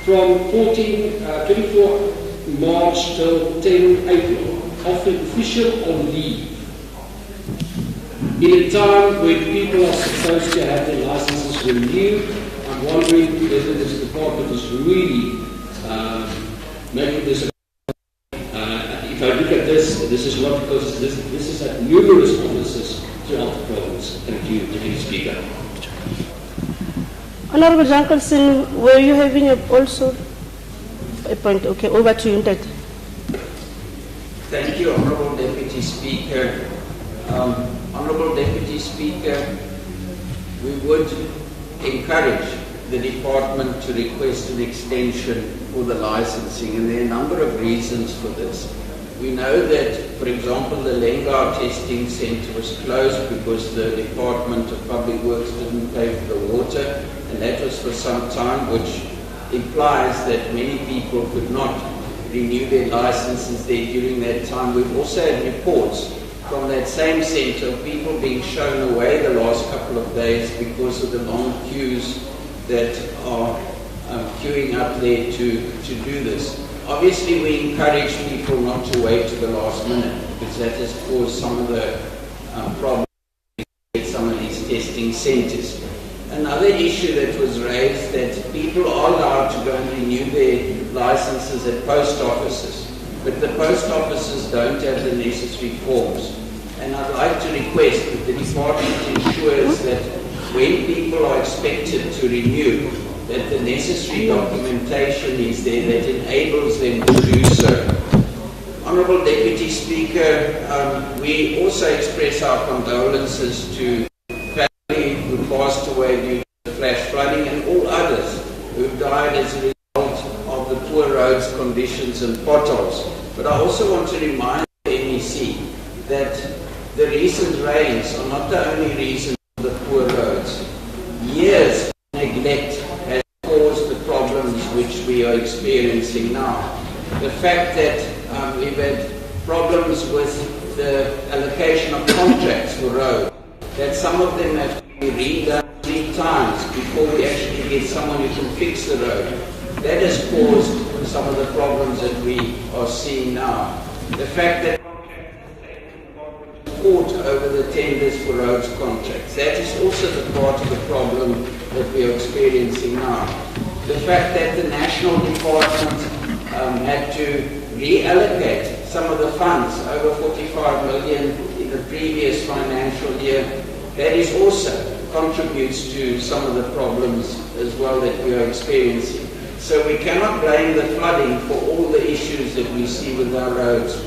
from 24 March till 10 April, often official on leave, in a time when people are supposed to have their licenses renewed. I'm wondering whether this department is really making this. If I look at this is not because this is at numerous offices throughout the province. Thank you, Deputy Speaker. Honorable Jankelson, were you having also a point? Okay, over to you, Ted. Thank you, Honorable Deputy Speaker. Honorable Deputy Speaker, we would encourage the department to request an extension for the licensing, and there are a number of reasons for this. We know that, for example, the Lengau testing centre was closed because the Department of Public Works didn't pay for the water, and that was for some time, which implies that many people could not renew their licenses there during that time. We've also had reports from that same centre of people being shown away the last couple of days because of the long queues that are queuing up there to do this. Obviously, we encourage people not to wait to the last minute because that has caused some of the problems with some of these testing centres. Another issue that was raised, that people are allowed to go and renew their licenses at post offices, but the post offices don't have the necessary forms. And I'd like to request that the department ensures that when people are expected to renew, that the necessary documentation is there that enables them to do so. Honourable Deputy Speaker, we also express our condolences to family who passed away due to the flash flooding and all others who died as a result of the poor roads conditions and potholes. But I also want to remind the NEC that the recent rains are not the only reason for the poor roads. Years of neglect has caused the problems which we are experiencing now. The fact that we've had problems with the allocation of contracts for roads, that some of them have to be redone 3 times before we actually get someone who can fix the road. That has caused some of the problems that we are seeing now. The fact that court over the tenders for roads contracts, that is also the part of the problem that we are experiencing now. The fact that the national department had to reallocate some of the funds, over 45 million in the previous financial year, that is also contributes to some of the problems as well that we are experiencing. So we cannot blame the flooding for all the issues that we see with our roads.